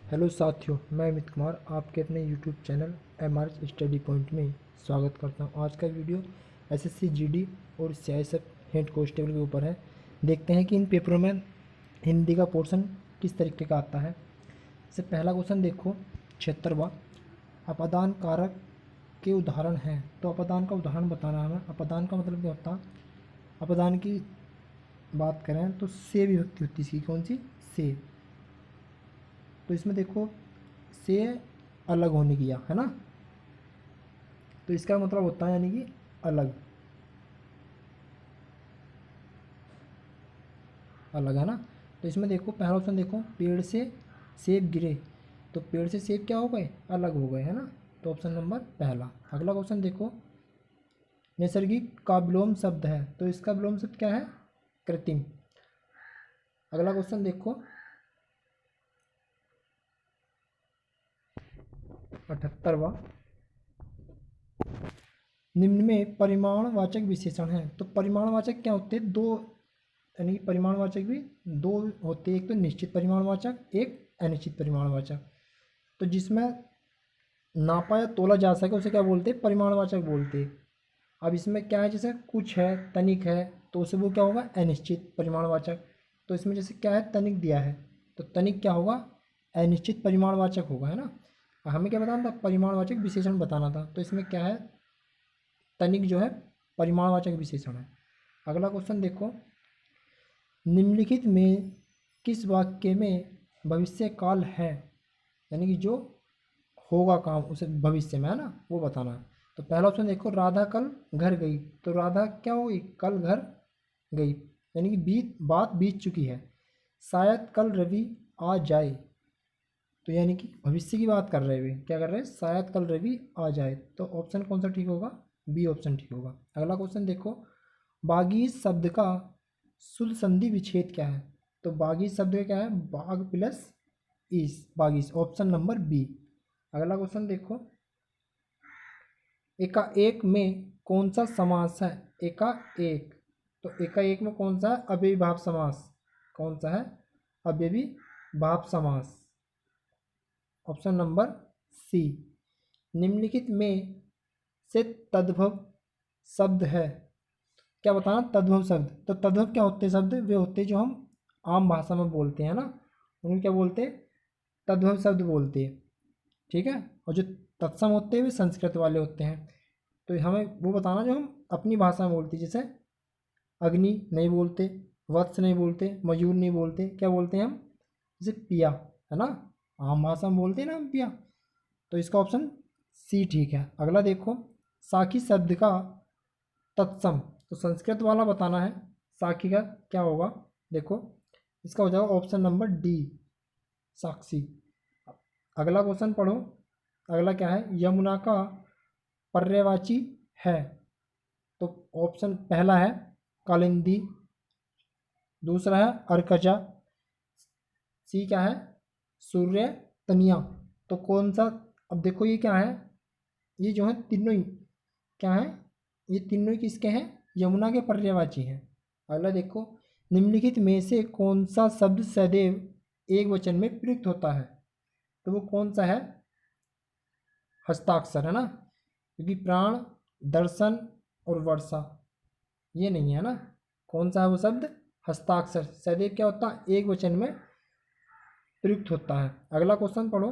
Hello साथियों, मैं अमित कुमार आपके अपने YouTube channel MR study point में स्वागत करता हूं। आज का वीडियो एसएससी जीडी और सीआईएसएफ हेड कांस्टेबल के ऊपर है। देखते हैं कि इन पेपरों में हिंदी का पोर्शन किस तरीके का आता है। इससे पहला क्वेश्चन देखो 76वां, अपादान कारक के उदाहरण हैं। तो अपादान का उदाहरण बताना है हमें। अपादान का मतलब क्या होता है? अपादान की बात करें तो से विभक्ति होती है इसकी, कौन सी? से। तो इसमें देखो से अलग होने की है ना, तो इसका मतलब होता है यानी कि अलग अलग है ना। तो इसमें देखो पहला ऑप्शन देखो, पेड़ से सेब गिरे, तो पेड़ से सेब क्या हो गए? अलग हो गए, है ना। तो ऑप्शन नंबर पहला। अगला क्वेश्चन देखो, नैसर्गिक का विलोम शब्द है, तो इसका विलोम शब्द क्या है? कृत्रिम। अगला क्वेश्चन देखो 78वां, निम्न में परिमाणवाचक विशेषण हैं। तो परिमाणवाचक क्या होते हैं? दो, यानी कि परिमाणवाचक भी दो होते हैं, एक तो निश्चित परिमाणवाचक, एक अनिश्चित परिमाणवाचक। तो जिसमें नापा या तोला जा सके उसे क्या बोलते हैं? परिमाणवाचक बोलते हैं। अब इसमें क्या है, जैसे कुछ है, तनिक है, तो उसे वो क्या होगा? अनिश्चित परिमाणवाचक। तो इसमें जैसे क्या है, तनिक दिया है, तो तनिक क्या होगा? अनिश्चित परिमाणवाचक होगा, है ना। हमें क्या बताना था? परिमाणवाचक विशेषण बताना था। तो इसमें क्या है, तनिक जो है परिमाणवाचक विशेषण है। अगला क्वेश्चन देखो, निम्नलिखित में किस वाक्य में भविष्य काल है, यानी कि जो होगा काम उसे भविष्य में, है ना, वो बताना है। तो पहला ऑप्शन देखो, राधा कल घर गई, तो राधा क्या हुई? कल घर गई, यानी कि बात बीत चुकी है। शायद कल रवि आ जाए, तो यानी कि भविष्य की बात कर रहे हैं, क्या कर रहे हैं? शायद कल रवि आ जाए। तो ऑप्शन कौन सा ठीक होगा? बी ऑप्शन ठीक होगा। अगला क्वेश्चन देखो, बागी शब्द का शुद्ध संधि विच्छेद क्या है? तो बागी शब्द का क्या है? बाग प्लस ईस, बागीस, ऑप्शन नंबर बी। अगला क्वेश्चन देखो, एकाएक में कौन सा समास है? एकाएक, तो एकाएक में कौन सा है? अव्ययी भाव समास। कौन सा है? अव्ययी भाव समास, ऑप्शन नंबर सी। निम्नलिखित में से तद्भव शब्द है, क्या बताना? तद्भव शब्द। तो तद्भव क्या होते हैं शब्द? वे होते हैं जो हम आम भाषा में बोलते हैं ना, उन्हें क्या बोलते हैं? तद्भव शब्द बोलते हैं, ठीक है। और जो तत्सम होते हैं वे संस्कृत वाले होते हैं। तो हमें वो बताना जो हम अपनी भाषा में बोलते हैं। जैसे अग्नि नहीं बोलते, वत्स नहीं बोलते, मयूर नहीं बोलते, क्या बोलते हैं हम? जैसे पिया, है ना, आम भाषा में बोलते हैं ना हम पिया। तो इसका ऑप्शन सी ठीक है। अगला देखो, साखी शब्द का तत्सम, तो संस्कृत वाला बताना है। साखी का क्या होगा? देखो इसका हो जाएगा ऑप्शन नंबर डी, साक्षी। अगला क्वेश्चन पढ़ो। अगला क्या है? यमुना का पर्यायवाची है, तो ऑप्शन पहला है कालिंदी, दूसरा है अर्कजा, सी क्या है? सूर्य तनिया। तो कौन सा? अब देखो ये क्या है, ये जो है तीनों ही क्या है? ये तीनों ही किसके हैं? यमुना के पर्यायवाची हैं। अगला देखो, निम्नलिखित में से कौन सा शब्द सदैव एक वचन में प्रयुक्त होता है? तो वो कौन सा है? हस्ताक्षर, है ना, क्योंकि प्राण, दर्शन और वर्षा ये नहीं है ना। कौन सा है वो शब्द? हस्ताक्षर। सदैव क्या होता है? एक वचन में प्रयुक्त होता है। अगला क्वेश्चन पढ़ो।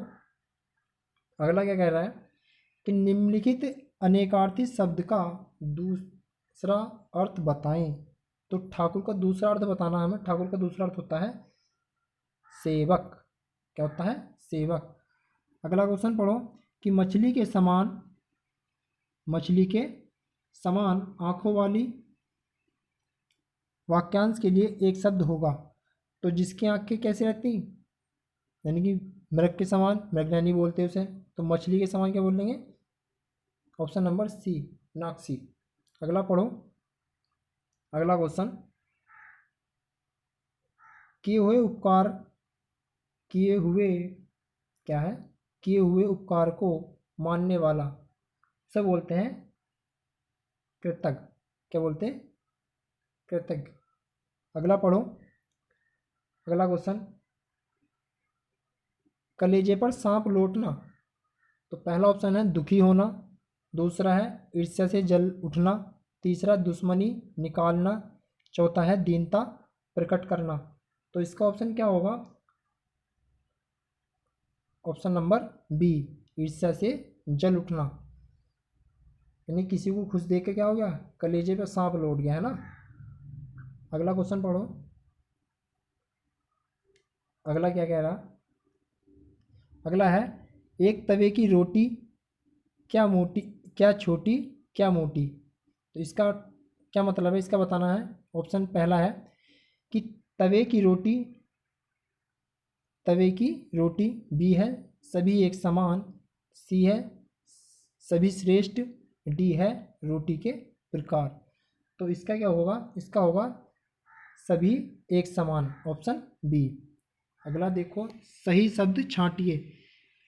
अगला क्या कह रहा है कि निम्नलिखित अनेकार्थी शब्द का दूसरा अर्थ बताएं। तो ठाकुर का दूसरा अर्थ बताना है हमें। ठाकुर का दूसरा अर्थ होता है सेवक। क्या होता है? सेवक। अगला क्वेश्चन पढ़ो कि मछली के समान आंखों वाली वाक्यांश के लिए एक शब्द होगा, तो जिसकी आंखें कैसे रहती, यानी कि मृग के समान, मृगनयनी बोलते हैं उसे, तो मछली के समान क्या बोल देंगे? ऑप्शन नंबर सी, नाक्सी। अगला पढ़ो। अगला क्वेश्चन, किए हुए उपकार, किए हुए क्या है? किए हुए उपकार को मानने वाला से बोलते हैं कृतज्ञ। क्या बोलते हैं? कृतज्ञ। अगला पढ़ो। अगला क्वेश्चन, कलेजे पर सांप लौटना। तो पहला ऑप्शन है दुखी होना, दूसरा है ईर्ष्या से जल उठना, तीसरा दुश्मनी निकालना, चौथा है दीनता प्रकट करना। तो इसका ऑप्शन क्या होगा? ऑप्शन नंबर बी, ईर्ष्या से जल उठना। यानी किसी को खुश देख के क्या हो गया? कलेजे पे सांप लौट गया, है ना। अगला क्वेश्चन पढ़ो। अगला क्या कह रहा? अगला है एक तवे की रोटी क्या मोटी, क्या छोटी, क्या मोटी। तो इसका क्या मतलब है, इसका बताना है। ऑप्शन पहला है कि तवे की रोटी, तवे की रोटी, बी है सभी एक समान, सी है सभी श्रेष्ठ, डी है रोटी के प्रकार। तो इसका क्या होगा? इसका होगा सभी एक समान, ऑप्शन बी। अगला देखो, सही शब्द छांटिए।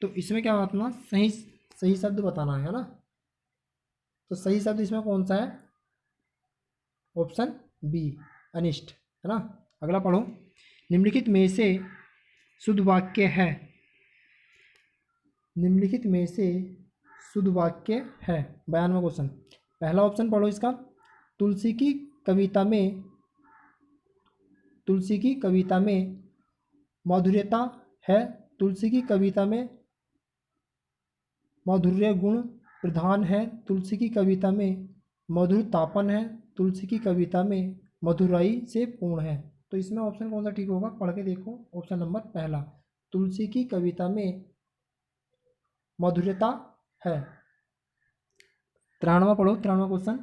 तो इसमें क्या बताना? सही सही शब्द बताना है ना। तो सही शब्द इसमें कौन सा है? ऑप्शन बी, अनिष्ट, है ना। अगला पढ़ो। निम्नलिखित में से शुद्ध वाक्य है, निम्नलिखित में से शुद्ध वाक्य है, 92वां क्वेश्चन। पहला ऑप्शन पढ़ो इसका, तुलसी की कविता में, तुलसी की कविता में माधुर्यता है, तुलसी की कविता में माधुर्य गुण प्रधान है, तुलसी की कविता में मधुरतापन है, तुलसी की कविता में मधुराई से पूर्ण है। तो इसमें ऑप्शन कौन सा ठीक होगा? पढ़ के देखो। ऑप्शन नंबर पहला, तुलसी की कविता में मधुरता है। 93वां पढ़ो, 93वां क्वेश्चन,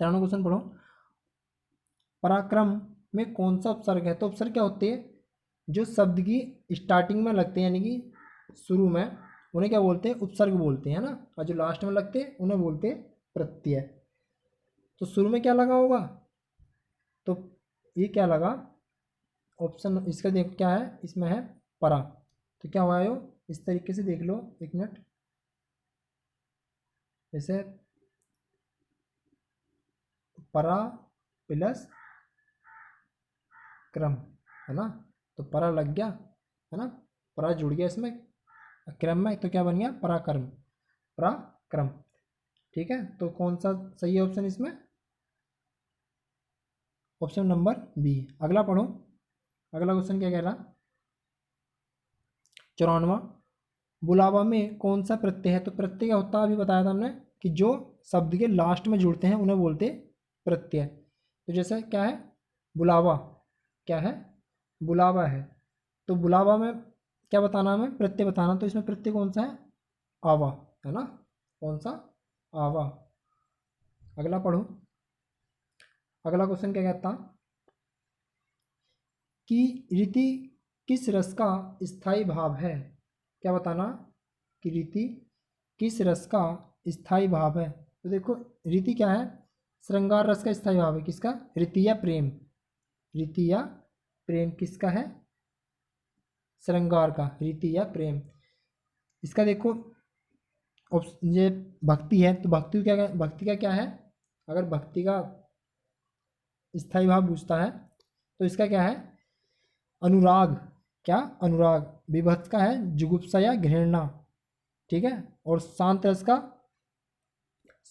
93वां क्वेश्चन पढ़ो। पराक्रम में कौन सा उपसर्ग है? तो उपसर्ग क्या होते हैं? जो शब्द की स्टार्टिंग में लगते हैं, यानी कि शुरू में, उन्हें क्या बोलते हैं? उपसर्ग बोलते हैं ना। और जो लास्ट में लगते हैं उन्हें बोलते हैं प्रत्यय। तो शुरू में क्या लगा होगा? तो ये क्या लगा? ऑप्शन इसका देखो क्या है, इसमें है परा। तो क्या हुआ यो? इस तरीके से देख लो, एक मिनट, जैसे परा प्लस क्रम, है ना। तो परा लग गया, है ना, परा जुड़ गया इसमें क्रम में, तो क्या बन गया? पराक्रम, पराक्रम। ठीक है, तो कौन सा सही है ऑप्शन इसमें? Option number B. अगला पढ़ो। अगला क्वेश्चन क्या कह रहा? 94वां, बुलावा में कौन सा प्रत्यय है? तो प्रत्यय क्या होता है? अभी बताया था हमने कि जो शब्द के लास्ट में जुड़ते हैं उन्हें बोलते प्रत्यय। तो जैसे क्या है? बुलावा, क्या है? बुलावा है। तो बुलावा में क्या बताना हमें? प्रत्यय बताना। तो इसमें प्रत्यय कौन सा है? आवा, है ना। कौन सा? आवा। अगला पढ़ो। अगला क्वेश्चन क्या कहता कि रीति किस रस का स्थायी भाव है? क्या बताना? कि रीति किस रस का स्थायी भाव है? तो देखो, रीति क्या है? श्रृंगार रस का स्थायी भाव है। किसका? रीति या प्रेम, रीति या प्रेम किसका है? श्रृंगार का, रीति या प्रेम। इसका देखो ये भक्ति है, तो भक्ति क्या, भक्ति का क्या है? अगर भक्ति का स्थायी भाव पूछता है तो इसका क्या है? अनुराग, क्या? अनुराग। विभक्ति का है जुगुप्सा या घृणा, ठीक है। और शांत रस का,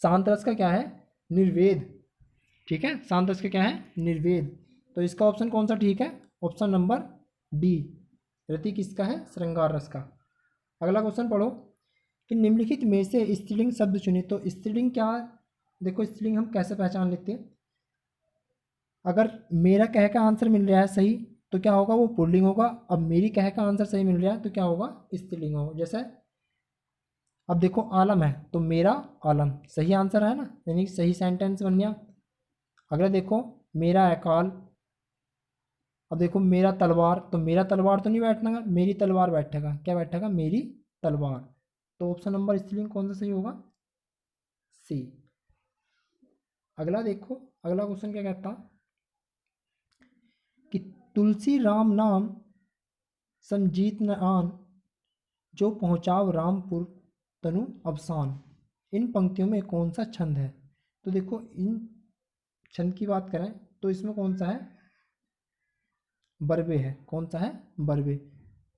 शांत रस का क्या है? निर्वेद, ठीक है। शांत रस का क्या है? निर्वेद। तो इसका ऑप्शन कौन सा ठीक है? ऑप्शन नंबर डी, रति किसका है? श्रृंगार रस का। अगला क्वेश्चन पढ़ो कि निम्नलिखित में से स्त्रीलिंग शब्द चुनिए। तो स्त्रीलिंग क्या? देखो, स्त्रीलिंग हम कैसे पहचान लेते हैं? अगर मेरा कह का आंसर मिल रहा है सही, तो क्या होगा? वो पुल्लिंग होगा। अब मेरी कह का आंसर सही मिल रहा है तो क्या होगा? स्त्रीलिंग होगा। जैसे अब देखो, आलम है तो मेरा आलम, सही आंसर है ना, यानी सही सेंटेंस बन गया। अगला देखो, मेरा अकाल। अब देखो, मेरा तलवार, तो मेरा तलवार तो नहीं बैठना, मेरी तलवार बैठेगा। क्या बैठेगा? मेरी तलवार। तो ऑप्शन नंबर स्त्रीलिंग कौन सा सही होगा? सी। अगला देखो, अगला क्वेश्चन क्या कहता कि तुलसी राम नाम संजीत न आन, जो पहुँचाव रामपुर तनु अवसान। इन पंक्तियों में कौन सा छंद है? तो देखो, इन छंद की बात करें तो इसमें कौन सा है? बरबे है। कौन सा है? बरबे।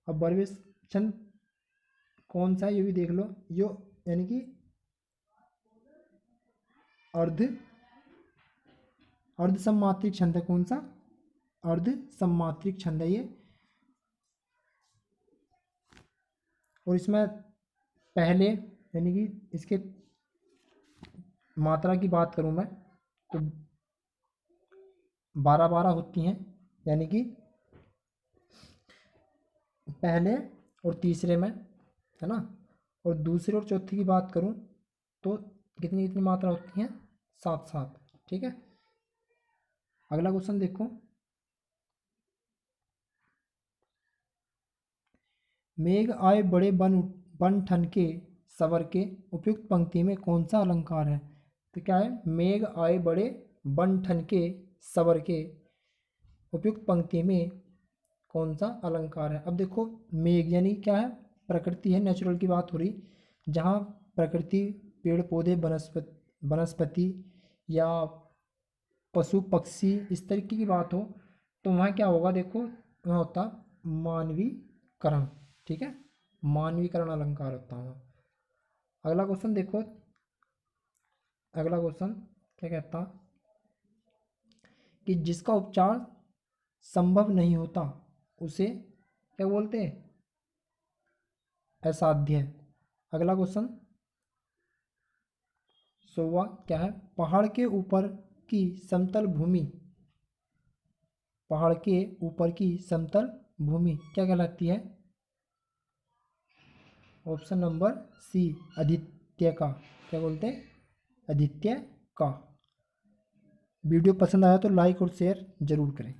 अब बर्वेश छंद कौन सा है ये भी देख लो, यो यानी कि अर्ध अर्ध सम्मात्रिक छंद है। कौन सा? अर्ध सम्मात्रिक छंद है ये। और इसमें पहले यानी कि इसके मात्रा की बात करूं मैं तो 12-12 होती हैं, यानी कि पहले और तीसरे में, है ना। और दूसरे और चौथे की बात करूं तो कितनी कितनी मात्रा होती हैं? 7-7। ठीक है, अगला क्वेश्चन देखो। मेघ आए बड़े बन ठन के सवर के, उपयुक्त पंक्ति में कौन सा अलंकार है? तो क्या है? मेघ आए बड़े बन ठन के सवर के, उपयुक्त पंक्ति में कौन सा अलंकार है? अब देखो, मेघ यानी क्या है? प्रकृति है, नेचुरल की बात हो रही। जहाँ प्रकृति, पेड़ पौधे, वनस्पति या पशु पक्षी इस तरीके की बात हो तो वहाँ क्या होगा? देखो, वहाँ होता मानवीकरण। ठीक है, मानवीकरण अलंकार होता है वहाँ। अगला क्वेश्चन देखो, अगला क्वेश्चन क्या कहता कि जिसका उपचार संभव नहीं होता उसे क्या बोलते हैं? असाध्य। अगला क्वेश्चन 16वां क्या है? पहाड़ के ऊपर की समतल भूमि, पहाड़ के ऊपर की समतल भूमि क्या कहलाती है? ऑप्शन नंबर सी, आदित्य का। क्या बोलते हैं? आदित्य का। वीडियो पसंद आया तो लाइक और शेयर जरूर करें।